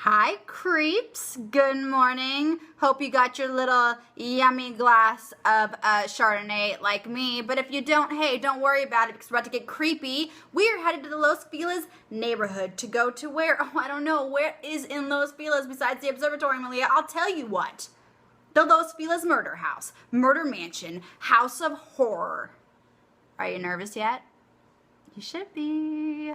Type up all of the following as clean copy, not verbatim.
Hi, creeps. Good morning. Hope you got your little yummy glass of Chardonnay like me. But if you don't, hey, don't worry about it because we're about to get creepy. We are headed to the Los Feliz neighborhood to go to where? Oh, I don't know. Where is in Los Feliz besides the observatory, Malia? I'll tell you what. The Los Feliz Murder Mansion, House of Horror. Are you nervous yet? You should be.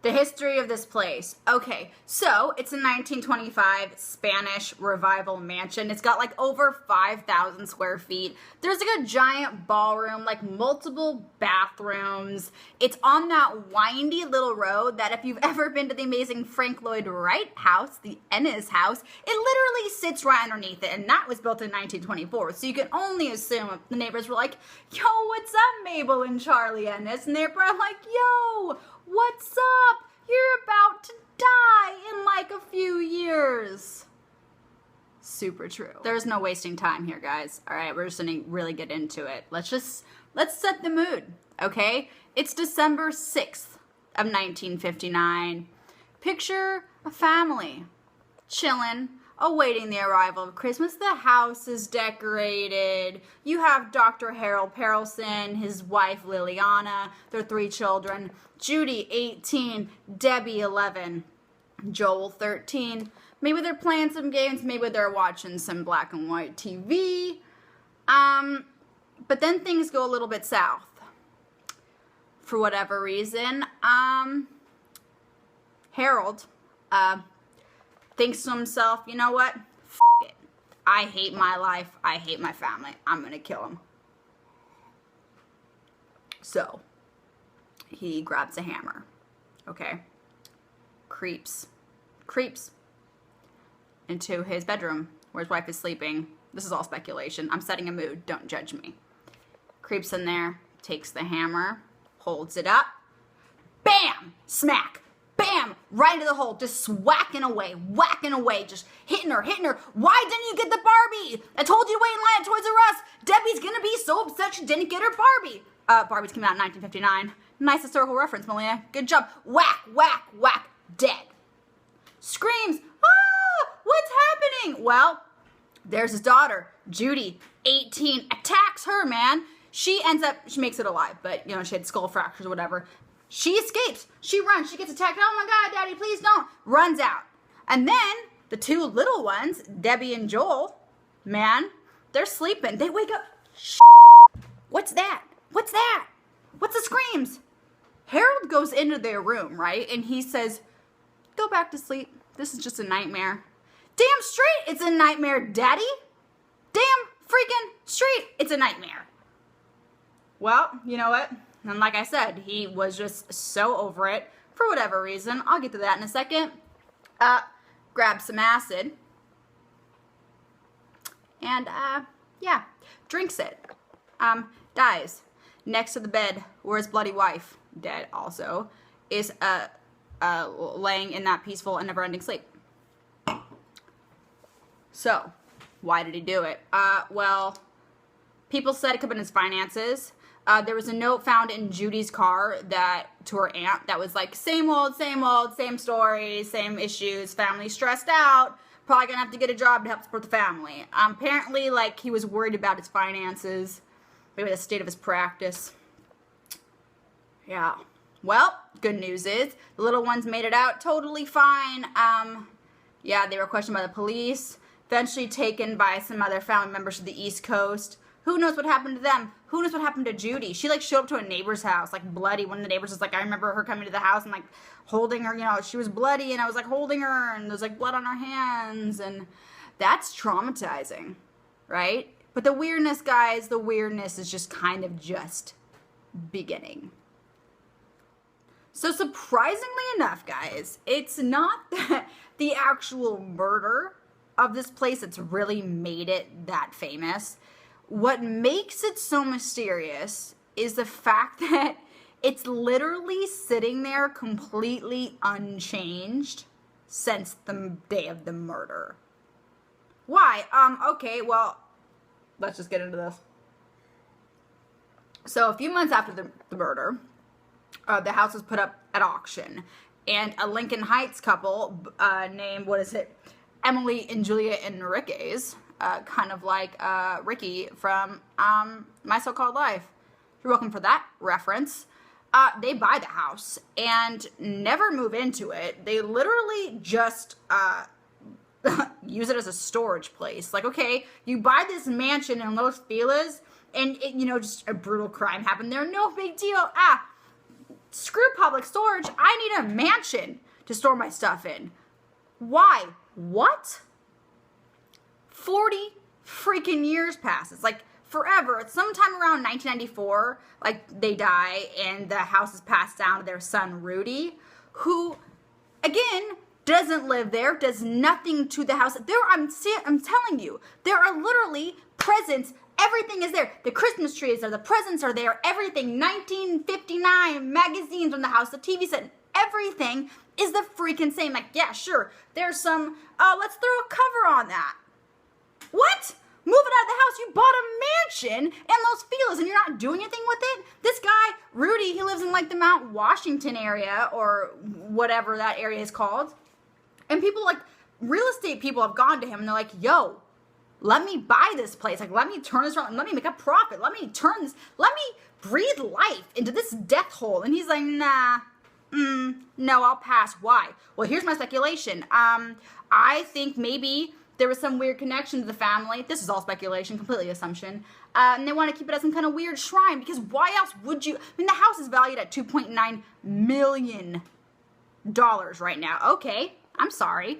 The history of this place. Okay, so it's a 1925 Spanish revival mansion. It's got like over 5,000 square feet. There's like a giant ballroom, like multiple bathrooms. It's on that windy little road that if you've ever been to the amazing Frank Lloyd Wright house, the Ennis house, it literally sits right underneath it. And that was built in 1924. So you can only assume the neighbors were like, yo, what's up, Mabel and Charlie Ennis? And they're probably like, yo, what's up? You're about to die in like a few years. Super true. There's no wasting time here, guys. All right, we're just gonna really get into it. Let's set the mood, okay? It's December 6th of 1959. Picture a family chilling, awaiting the arrival of Christmas. The house is decorated. You have Dr. Harold Perelson, his wife Liliana, their 3 children, Judy 18, Debbie 11, Joel 13. Maybe they're playing some games, maybe they're watching some black and white TV. But then things go a little bit south. For whatever reason, Harold thinks to himself, you know what? F it. I hate my life. I hate my family. I'm going to kill him. So, he grabs a hammer. Okay? Creeps into his bedroom where his wife is sleeping. This is all speculation. I'm setting a mood. Don't judge me. Creeps in there, takes the hammer, holds it up. Bam! Smack! Bam! Right into the hole, just whacking away, just hitting her. Why didn't you get the Barbie? I told you to wait in line at Toys R Us. Debbie's gonna be so upset she didn't get her Barbie. Barbie's came out in 1959. Nice historical reference, Malia. Good job. Whack, dead. Screams, ah, what's happening? Well, there's his daughter, Judy, 18, attacks her, man. She makes it alive, but, you know, she had skull fractures or whatever. She escapes. She runs. She gets attacked. Oh my God, Daddy, please don't. Runs out. And then the 2 little ones, Debbie and Joel, man, they're sleeping. They wake up. What's that? What's the screams? Harold goes into their room, right? And he says, go back to sleep. This is just a nightmare. Damn straight it's a nightmare, Daddy. Damn freaking straight it's a nightmare. Well, you know what? And like I said, he was just so over it for whatever reason. I'll get to that in a second. Grabs some acid. And, yeah, drinks it. Dies. Next to the bed where his bloody wife, dead also, is laying in that peaceful and never-ending sleep. So, why did he do it? Well, people said it could have been his finances. There was a note found in Judy's car to her aunt that was like, same old, same stories, same issues, family stressed out, probably gonna have to get a job to help support the family. Apparently, like, he was worried about his finances, maybe the state of his practice. Yeah. Well, good news is, the little ones made it out totally fine. Yeah, they were questioned by the police, eventually taken by some other family members to the East Coast. Who knows what happened to them? Who knows what happened to Judy? She, like, showed up to a neighbor's house, like, bloody. One of the neighbors was like, I remember her coming to the house and, like, holding her, you know, she was bloody, and I was, like, holding her, and there's, like, blood on her hands, and that's traumatizing, right? But the weirdness, guys, the weirdness is just kind of just beginning. So surprisingly enough, guys, it's not the actual murder of this place that's really made it that famous. What makes it so mysterious is the fact that it's literally sitting there completely unchanged since the day of the murder. Why? Okay, well, let's just get into this. So a few months after the murder, the house was put up at auction. And a Lincoln Heights couple named, Emily and Julia Enriquez, kind of like Ricky from My So-Called Life. You're welcome for that reference. They buy the house and never move into it. They literally just use it as a storage place. Like, okay, you buy this mansion in Los Feliz and, just a brutal crime happened there. No big deal. Screw public storage. I need a mansion to store my stuff in. Why? What? 40 freaking years passes. Like, forever. It's sometime around 1994, like, they die, and the house is passed down to their son, Rudy, who, again, doesn't live there, does nothing to the house. I'm telling you, there are literally presents. Everything is there. The Christmas tree is there. The presents are there. Everything. 1959 magazines on the house. The TV set. Everything is the freaking same. Like, yeah, sure. There's some, let's throw a cover on that. What? Move it out of the house. You bought a mansion in Los Feliz and you're not doing anything with it? This guy, Rudy, he lives in like the Mount Washington area or whatever that area is called. And people like, real estate people have gone to him and they're like, yo, let me buy this place. Like, let me turn this around. Let me make a profit. Let me turn this. Let me breathe life into this death hole. And he's like, nah, no, I'll pass. Why? Well, here's my speculation. I think maybe there was some weird connection to the family. This is all speculation, completely assumption. And they want to keep it as some kind of weird shrine because why else would you? I mean, the house is valued at $2.9 million right now. Okay, I'm sorry.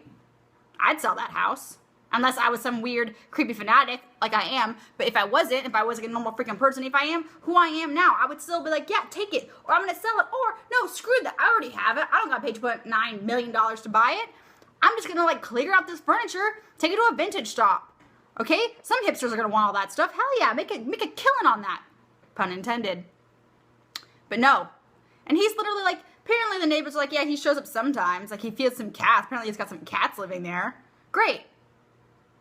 I'd sell that house. Unless I was some weird, creepy fanatic, like I am. But if I wasn't a normal freaking person, if I am who I am now, I would still be like, yeah, take it. Or I'm going to sell it. Or, no, screw that. I already have it. I don't got to pay $2.9 million to buy it. I'm just going to, like, clear out this furniture, take it to a vintage shop. Okay? Some hipsters are going to want all that stuff. Hell yeah, make a killing on that. Pun intended. But no. And he's literally, like, apparently the neighbors are like, yeah, he shows up sometimes. Like, he feeds some cats. Apparently he's got some cats living there. Great.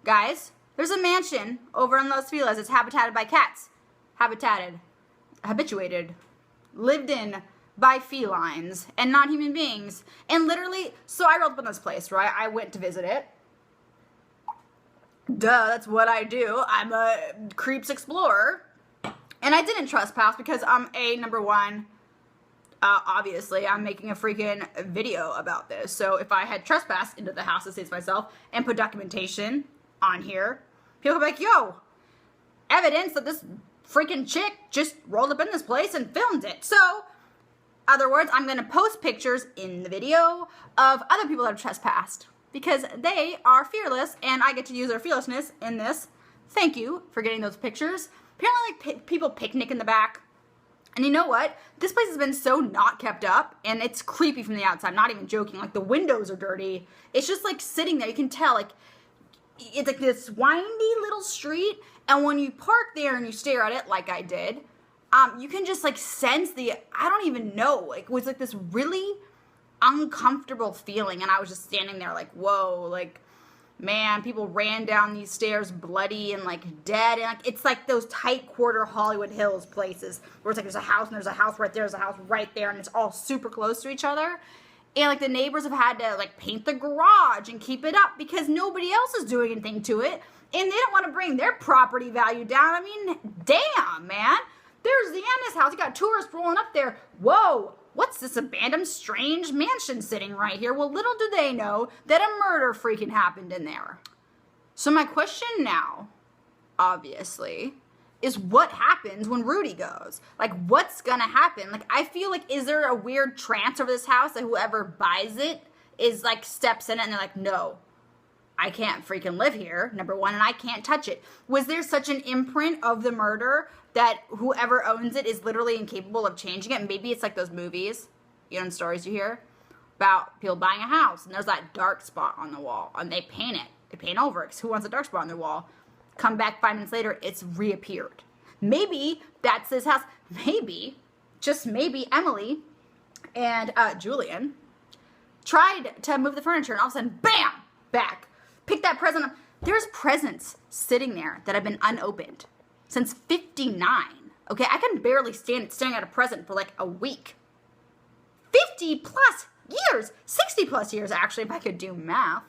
Guys, there's a mansion over in Los Feliz. It's habitated by cats. Habituated. Lived in by felines and not human beings. And literally, so I rolled up in this place, right? I went to visit it. Duh, that's what I do. I'm a creeps explorer. And I didn't trespass because I'm number one, obviously, I'm making a freaking video about this. So if I had trespassed into the house to save myself and put documentation on here, people would be like, yo, evidence that this freaking chick just rolled up in this place and filmed it. So, other words, I'm going to post pictures in the video of other people that have trespassed because they are fearless and I get to use their fearlessness in this. Thank you for getting those pictures. Apparently, like, people picnic in the back. And you know what? This place has been so not kept up, and it's creepy from the outside. I'm not even joking. Like, the windows are dirty. It's just, like, sitting there. You can tell, like, it's like this windy little street, and when you park there and you stare at it, like I did, you can just, like, sense I don't even know. Like, it was, like, this really uncomfortable feeling, and I was just standing there, like, whoa, like, man, people ran down these stairs bloody and, like, dead. And, like, it's like those tight quarter Hollywood Hills places where it's like there's a house and there's a house right there, there's a house right there, and it's all super close to each other. And, like, the neighbors have had to, like, paint the garage and keep it up because nobody else is doing anything to it. And they don't want to bring their property value down. I mean, damn, man. There's the Ennis house. You got tourists rolling up there. Whoa. What's this abandoned, strange mansion sitting right here? Well, little do they know that a murder freaking happened in there. So my question now, obviously, is what happens when Rudy goes? Like, what's gonna happen? Like, I feel like, is there a weird trance over this house that whoever buys it is, like, steps in it and they're like, no, I can't freaking live here, number one, and I can't touch it. Was there such an imprint of the murder that whoever owns it is literally incapable of changing it? And maybe it's like those movies, you know, stories you hear about people buying a house and there's that dark spot on the wall and they paint it. They paint over it because who wants a dark spot on their wall? Come back 5 minutes later, it's reappeared. Maybe that's this house. Maybe, just maybe, Emily and Julian tried to move the furniture and all of a sudden, bam, back. Pick that present up. There's presents sitting there that have been unopened since '59. Okay, I can barely stand staring at a present for like a week. 50 plus years, 60 plus years actually, if I could do math,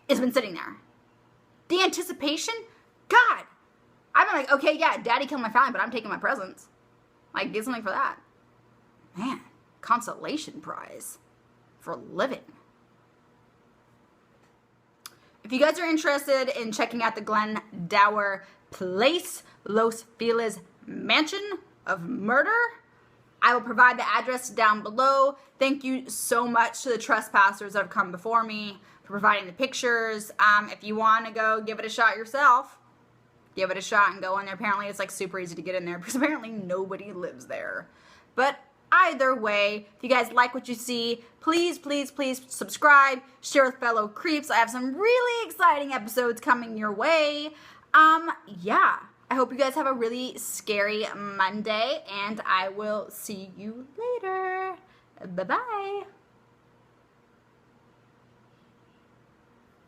it's been sitting there. The anticipation, God, I've been like, okay, yeah, daddy killed my family, but I'm taking my presents. Like, get something for that. Man, consolation prize for living. If you guys are interested in checking out the Glendower Place, Los Feliz Mansion of Murder, I will provide the address down below. Thank you so much to the trespassers that have come before me for providing the pictures. If you want to go give it a shot yourself, give it a shot and go in there. Apparently it's like super easy to get in there because apparently nobody lives there. But either way, if you guys like what you see, please, please, please subscribe, share with fellow creeps. I have some really exciting episodes coming your way. Yeah, I hope you guys have a really scary Monday, and I will see you later. Bye-bye.